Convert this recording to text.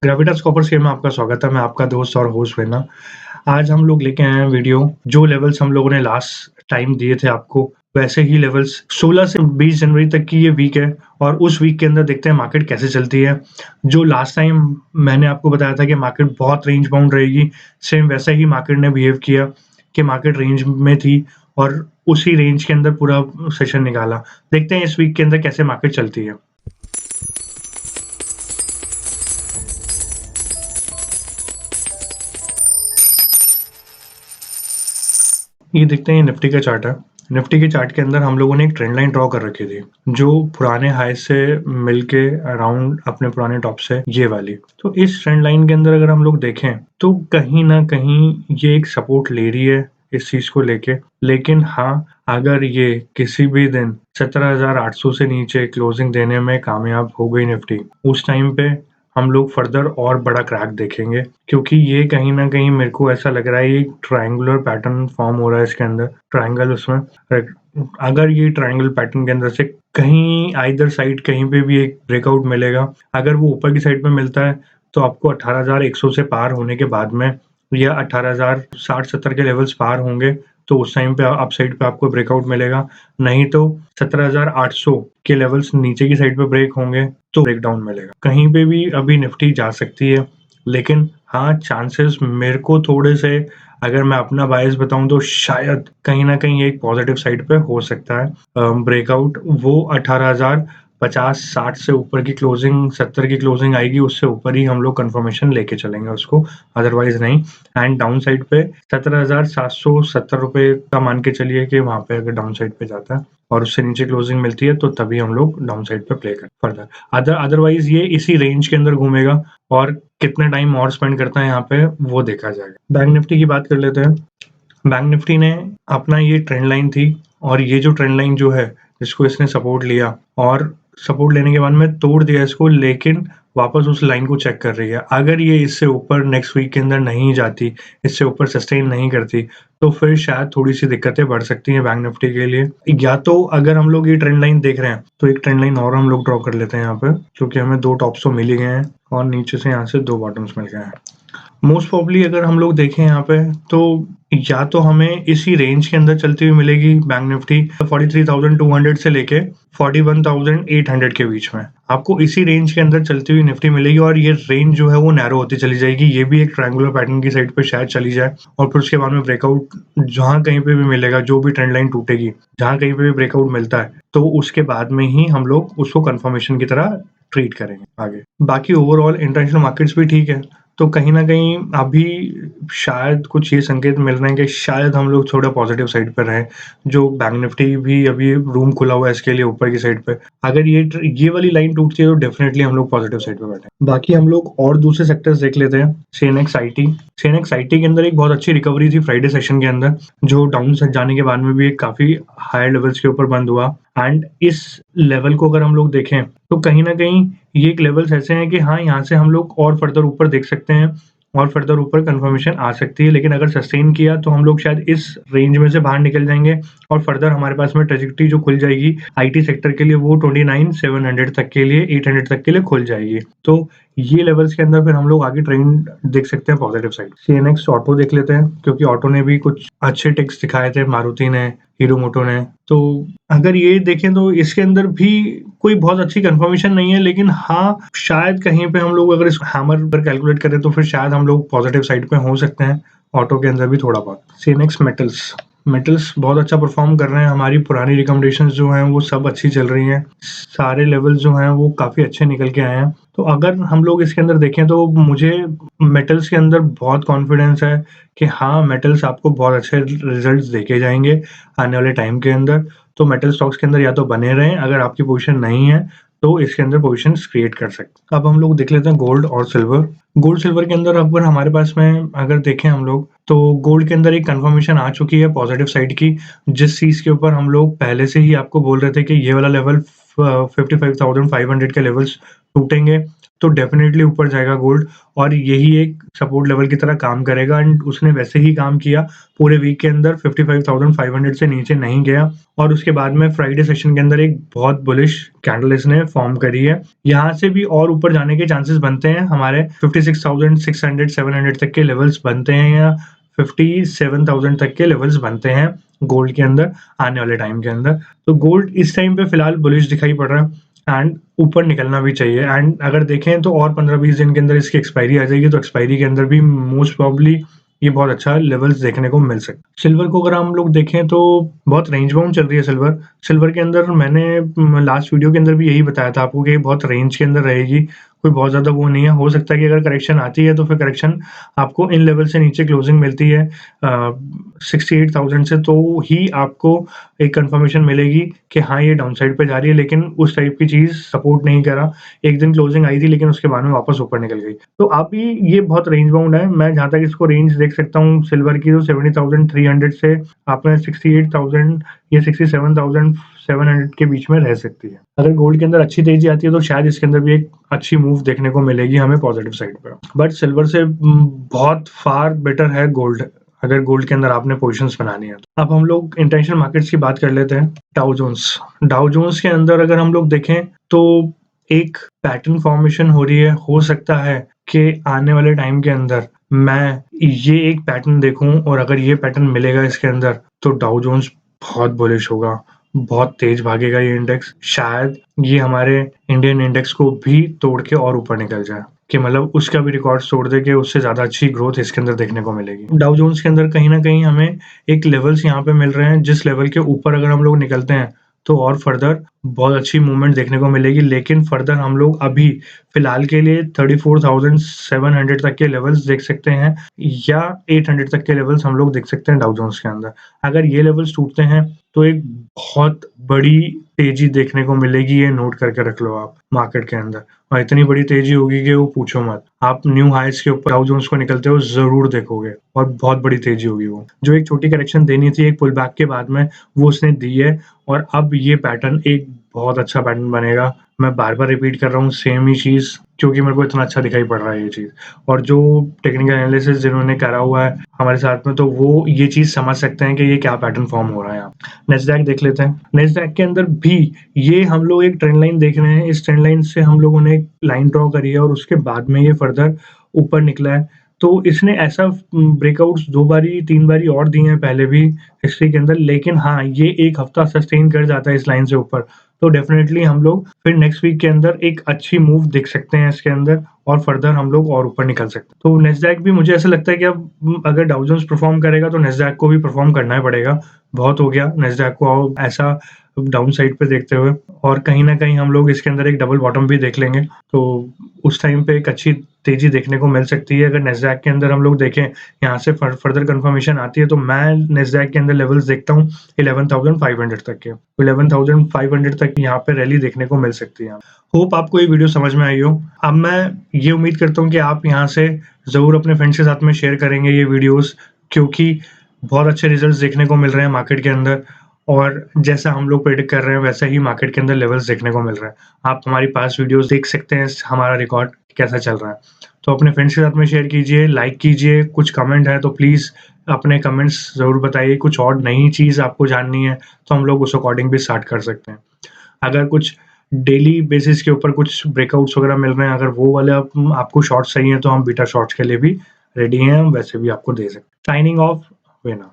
Gravitas copper scale में आपका स्वागत है। मैं आपका दोस्त और होस्ट वेना। आज हम लोग लेके आए हैं वीडियो, जो लेवल्स हम लोगों ने लास्ट टाइम दिए थे आपको, वैसे ही लेवल्स 16 से 20 जनवरी तक की ये वीक है और उस वीक के अंदर देखते हैं मार्केट कैसे चलती है। जो लास्ट टाइम मैंने आपको बताया था कि मार्केट बहुत रेंज बाउंड रहेगी, सेम वैसा ही मार्केट ने बिहेव किया कि मार्केट रेंज में थी और उसी रेंज के अंदर पूरा सेशन निकाला। देखते हैं इस वीक के अंदर कैसे मार्केट चलती है। ये देखते हैं, ये निफ्टी का चार्ट है। निफ्टी के चार्ट के अंदर हम लोगों ने एक ट्रेंड लाइन ड्रॉ कर रखी थी, जो पुराने हाई से मिलके अराउंड अपने पुराने टॉप से ये वाली। तो इस ट्रेंड लाइन के अंदर अगर हम लोग देखें तो कहीं ना कहीं ये एक सपोर्ट ले रही है इस चीज को लेके। लेकिन हाँ, अगर ये किसी भी दिन 17,800 से नीचे क्लोजिंग देने में कामयाब हो गई निफ्टी, उस टाइम पे हम लोग फर्दर और बड़ा क्रैक देखेंगे, क्योंकि ये कहीं ना कहीं मेरे को ऐसा लग रहा है ये ट्रायंगुलर पैटर्न फॉर्म हो रहा है इसके अंदर, ट्रायंगल उसमें। अगर ये ट्रायंगल पैटर्न के अंदर से कहीं आइदर साइड कहीं पे भी एक ब्रेकआउट मिलेगा, अगर वो ऊपर की साइड पे मिलता है तो आपको 18,100 से पार होने के बाद में या 18,060-70 के लेवल्स पार होंगे तो उस टाइम पे अप साइड पे आपको ब्रेकआउट मिलेगा। नहीं तो 17,800 के लेवल्स नीचे की साइड पे ब्रेक होंगे तो ब्रेक डाउन मिलेगा। कहीं पे भी अभी निफ्टी जा सकती है, लेकिन हाँ, चांसेस मेरे को थोड़े से, अगर मैं अपना बायस बताऊं तो शायद कहीं ना कहीं एक पॉजिटिव साइड पे हो सकता है ब्रेकआउट। वो 18,050-60 से ऊपर की क्लोजिंग, 70 की क्लोजिंग आएगी, उससे ऊपर ही हम लोग कंफर्मेशन लेके चलेंगे उसको, अदरवाइज नहीं। एंड डाउन साइड पे 17,770 रुपए का मान के चलिए कि वहां पे अगर डाउन साइड पे जाता है और उससे नीचे क्लोजिंग मिलती है तो तभी हम लोग डाउन साइड पे प्ले करें फर्दर। अदरवाइज ये इसी रेंज के अंदर घूमेगा और कितना टाइम और स्पेंड करता है यहाँ पे वो देखा जाएगा। बैंक निफ्टी की बात कर लेते हैं। बैंक निफ्टी ने अपना ये ट्रेंड लाइन थी और ये जो ट्रेंड लाइन जो है, जिसको इसने सपोर्ट लिया और सपोर्ट लेने के बाद में तोड़ दिया इसको, लेकिन वापस उस लाइन को चेक कर रही है। अगर ये इससे ऊपर नेक्स्ट वीक के अंदर नहीं जाती, इससे ऊपर सस्टेन नहीं करती, तो फिर शायद थोड़ी सी दिक्कतें बढ़ सकती हैं बैंक निफ्टी के लिए। या तो अगर हम लोग ये ट्रेंड लाइन देख रहे हैं तो एक ट्रेंड लाइन और हम लोग ड्रॉ कर लेते हैं यहाँ पे, क्योंकि हमें 2 टॉप्स तो मिल ही गए हैं और नीचे से यहाँ से 2 बॉटम्स मिल गए हैं। मोस्ट प्रोबेबली अगर हम लोग देखें यहाँ पे तो या तो हमें इसी रेंज के अंदर चलती हुई मिलेगी बैंक निफ्टी 43,200 से लेके 41,800 के बीच में। आपको इसी रेंज के अंदर चलती हुई निफ्टी मिलेगी और ये रेंज जो है वो नैरो होती चली जाएगी। ये भी एक ट्रायंगुलर पैटर्न की साइड पे शायद चली जाए और फिर उसके बाद में ब्रेकआउट जहां कहीं पे भी मिलेगा, जो भी ट्रेंड लाइन टूटेगी, जहां कहीं पे भी ब्रेकआउट मिलता है तो उसके बाद में ही हम लोग उसको कंफर्मेशन की तरह ट्रीट करेंगे आगे। बाकी ओवरऑल इंटरनेशनल मार्केट्स भी ठीक है, तो कहीं न कहीं अभी शायद कुछ ये संकेत मिल रहे हैं कि शायद हम लोग थोड़ा पॉजिटिव साइड पे रहें। जो बैंक निफ्टी भी अभी रूम खुला हुआ है इसके लिए ऊपर की साइड पे। अगर ये वाली लाइन टूटती है तो डेफिनेटली हम लोग पॉजिटिव साइड पे बैठे। बाकी हम लोग और दूसरे सेक्टर्स देख लेते हैं। CNX IT. सीएनएक्स आईटी के अंदर एक बहुत अच्छी रिकवरी थी फ्राइडे सेशन के अंदर, जो डाउन से जाने के बाद में भी एक काफ़ी हायर लेवल्स के ऊपर बंद हुआ। एंड इस लेवल को अगर हम लोग देखें तो कहीं न कहीं ये एक लेवल्स ऐसे हैं कि हाँ, यहाँ से हम लोग और फर्दर ऊपर देख सकते हैं और फर्दर ऊपर कंफर्मेशन आ सकती है। लेकिन अगर सस्टेन किया तो हम लोग शायद इस रेंज में से बाहर निकल जाएँगे और फर्दर हमारे पास में ट्रैजेक्टरी जो खुल जाएगी आईटी सेक्टर के लिए, वो 29,700 तक के लिए, 800 तक के लिए खुल जाएगी। तो ये लेवल्स के अंदर फिर हम लोग आगे ट्रेंड देख सकते हैं पॉजिटिव साइड। सीएनएक्स ऑटो देख लेते हैं, क्योंकि ऑटो ने भी कुछ अच्छे टिक्स दिखाए थे, मारुति ने, हीरो मोटो ने। तो अगर ये देखें तो इसके अंदर भी कोई बहुत अच्छी कंफर्मेशन नहीं है, लेकिन हाँ, शायद कहीं पे हम लोग अगर इस हैमर पर कैलकुलेट करें तो फिर शायद हम लोग पॉजिटिव साइड पे हो सकते हैं ऑटो के अंदर भी थोड़ा बहुत। सीएनएक्स मेटल्स बहुत अच्छा परफॉर्म कर रहे हैं। हमारी पुरानी रिकमेंडेशंस जो हैं वो सब अच्छी चल रही हैं। सारे लेवल्स जो हैं वो काफ़ी अच्छे निकल के आए हैं। तो अगर हम लोग इसके अंदर देखें तो मुझे मेटल्स के अंदर बहुत कॉन्फिडेंस है कि हाँ, मेटल्स आपको बहुत अच्छे रिजल्ट्स देके जाएँगे आने वाले टाइम के अंदर। तो मेटल स्टॉक्स के अंदर या तो बने रहें, अगर आपकी पोजीशन नहीं है तो इसके अंदर पोजीशंस क्रिएट कर सकते हैं। अब हम लोग देख लेते हैं गोल्ड और सिल्वर। गोल्ड सिल्वर के अंदर अगर हमारे पास में अगर देखें हम लोग तो गोल्ड के अंदर एक कंफर्मेशन आ चुकी है पॉजिटिव साइड की, जिस चीज़ के ऊपर हम लोग पहले से ही आपको बोल रहे थे कि ये वाला लेवल 55,500 के लेवल्स टूटेंगे तो डेफिनेटली ऊपर जाएगा गोल्ड और यही एक सपोर्ट लेवल की तरह काम करेगा एंड उसने वैसे ही काम किया। पूरे वीक के अंदर 55,500 से नीचे नहीं गया और उसके बाद में फ्राइडे सेशन के अंदर एक बहुत बुलिश कैंडल इसने फॉर्म करी है। यहाँ से भी और ऊपर जाने के चांसेस बनते हैं, हमारे 56,600-700 तक के लेवल्स बनते हैं या 57,000 तक के लेवल्स बनते हैं गोल्ड के अंदर आने वाले टाइम के अंदर। तो गोल्ड इस टाइम पे फिलहाल बुलिश दिखाई पड़ रहा है एंड ऊपर निकलना भी चाहिए एंड अगर देखें तो और 15-20 दिन के अंदर इसकी एक्सपायरी आ जाएगी, तो एक्सपायरी के अंदर भी मोस्ट प्रोबेबली ये बहुत अच्छा लेवल्स देखने को मिल सकता है। सिल्वर को अगर हम लोग देखें तो बहुत रेंज बाउंड चल रही है सिल्वर। सिल्वर के अंदर मैंने लास्ट वीडियो के अंदर भी यही बताया था आपको कि बहुत रेंज के अंदर रहेगी, कोई बहुत ज़्यादा वो नहीं है। हो सकता है कि अगर करेक्शन आती है तो फिर करेक्शन आपको इन लेवल से नीचे क्लोजिंग मिलती है 68,000 से, तो ही आपको एक कंफर्मेशन मिलेगी कि हाँ, ये डाउन साइड पे जा रही है, लेकिन उस टाइप की चीज़ सपोर्ट नहीं करा। एक दिन क्लोजिंग आई थी लेकिन उसके बाद में वापस ऊपर निकल गई। तो अभी ये बहुत रेंज बाउंड है। मैं जहाँ तक इसको रेंज देख सकता हूँ सिल्वर की, तो 70,300 से आपने 68,000 या 67,700 के बीच में रह सकती है। अगर गोल्ड के अंदर अच्छी तेजी आती है तो शायद इसके अंदर भी एक अच्छी मूव देखने को मिलेगी हमें पॉजिटिव साइड पे। बट सिल्वर से बहुत फार बेटर है गोल्ड, अगर गोल्ड के अंदर आपने पोजीशंस बनानी है तो। अब हम लोग इंटरनेशनल मार्केट्स की बात कर लेते हैं। डाउ जोन्स के अंदर अगर हम लोग देखें तो एक पैटर्न फॉर्मेशन हो रही है। हो सकता है कि आने वाले टाइम के अंदर मैं ये एक पैटर्न देखूं और अगर ये पैटर्न मिलेगा इसके अंदर तो डाउ जोन्स बहुत बुलिश होगा, बहुत तेज भागेगा ये इंडेक्स। शायद ये हमारे इंडियन इंडेक्स को भी तोड़ के और ऊपर निकल जाए, कि मतलब उसका भी रिकॉर्ड तोड़ दे के उससे ज़्यादा अच्छी ग्रोथ इसके अंदर देखने को मिलेगी। डाउ जोन्स के अंदर कहीं न कहीं हमें एक लेवल्स यहाँ पे मिल रहे हैं, जिस लेवल के ऊपर अगर हम लोग निकलते हैं तो और फर्दर बहुत अच्छी मूवमेंट देखने को मिलेगी। लेकिन फर्दर हम लोग अभी फिलहाल के लिए 34,700 तक के लेवल्स देख सकते हैं या 800 तक के लेवल्स हम लोग देख सकते हैं डाउ जोन्स के अंदर। अगर ये लेवल्स टूटते हैं तो एक बहुत बड़ी तेजी देखने को मिलेगी, ये नोट करके रख लो आप मार्केट के अंदर। और इतनी बड़ी तेजी होगी कि वो पूछो मत। आप न्यू हाइस के ऊपर डाउ जोन्स को निकलते हो ज़रूर देखोगे और बहुत बड़ी तेजी होगी वो। जो एक छोटी करेक्शन देनी थी एक पुल बैक के बाद में, वो उसने दी है और अब ये पैटर्न एक बहुत अच्छा पैटर्न बनेगा। मैं बार-बार रिपीट कर रहा हूँ सेम ही चीज़, क्योंकि मेरे को इतना अच्छा दिखाई पड़ रहा है ये चीज़। और जो टेक्निकल एनालिसिस जिन्होंने करा हुआ है हमारे साथ में, तो वो ये चीज़ समझ सकते हैं कि ये क्या पैटर्न फॉर्म हो रहा है यहाँ। नैस्डैक देख लेते हैं। नैस्डैक के अंदर भी ये हम लोग एक ट्रेंड लाइन देख रहे हैं। इस ट्रेंड लाइन से हम लोगों ने एक लाइन ड्रॉ करी है और उसके बाद में ये फर्दर ऊपर निकला है। तो इसने ऐसा ब्रेकआउट्स 2 बारी 3 बारी और दिए हैं पहले भी हिस्ट्री के अंदर, लेकिन हाँ, ये 1 हफ्ता सस्टेन कर जाता है इस लाइन से ऊपर, तो डेफिनिटली हम लोग फिर नेक्स्ट वीक के अंदर एक अच्छी मूव देख सकते हैं इसके अंदर और फर्दर हम लोग और ऊपर निकल सकते हैं। तो नैस्डैक भी मुझे ऐसा लगता है कि अब अगर डाउ जोन्स परफॉर्म करेगा तो नैस्डैक को भी परफॉर्म करना ही पड़ेगा। बहुत हो गया नैस्डैक को ऐसा डाउन साइड पे देखते हुए, और कहीं न कहीं हम लोग इसके अंदर एक डबल बॉटम भी देख लेंगे, तो उस टाइम पे एक अच्छी तेज़ी देखने को मिल सकती है। अगर नैस्डैक के अंदर हम लोग देखें, यहाँ से फर्दर कन्फर्मेशन आती है तो मैं नैस्डैक के अंदर लेवल्स देखता हूँ 11,500 तक के। 11,500 तक यहाँ पे रैली देखने को मिल सकती है। होप आपको ये वीडियो समझ में आई हो। अब मैं ये उम्मीद करता हूँ कि आप यहाँ से ज़रूर अपने फ्रेंड्स के साथ में शेयर करेंगे ये वीडियोज़, क्योंकि बहुत अच्छे रिजल्ट्स देखने को मिल रहे हैं मार्केट के अंदर और जैसा हम लोग प्रेडिक्ट कर रहे हैं वैसा ही मार्केट के अंदर लेवल्स देखने को मिल रहा है। आप हमारी पास्ट वीडियोज़ देख सकते हैं, हमारा रिकॉर्ड कैसा चल रहा है। तो अपने फ्रेंड्स के साथ में शेयर कीजिए, लाइक कीजिए, कुछ कमेंट है तो प्लीज़ अपने कमेंट्स ज़रूर बताइए। कुछ और नई चीज़ आपको जाननी है तो हम लोग उस अकॉर्डिंग भी स्टार्ट कर सकते हैं। अगर कुछ डेली बेसिस के ऊपर कुछ ब्रेकआउट्स वगैरह मिल रहे हैं, अगर वो वाले आपको शॉर्ट्स चाहिए तो हम बीटा शॉर्ट्स के लिए भी रेडी हैं, हम वैसे भी आपको दे सकते हैं। Signing off, winner.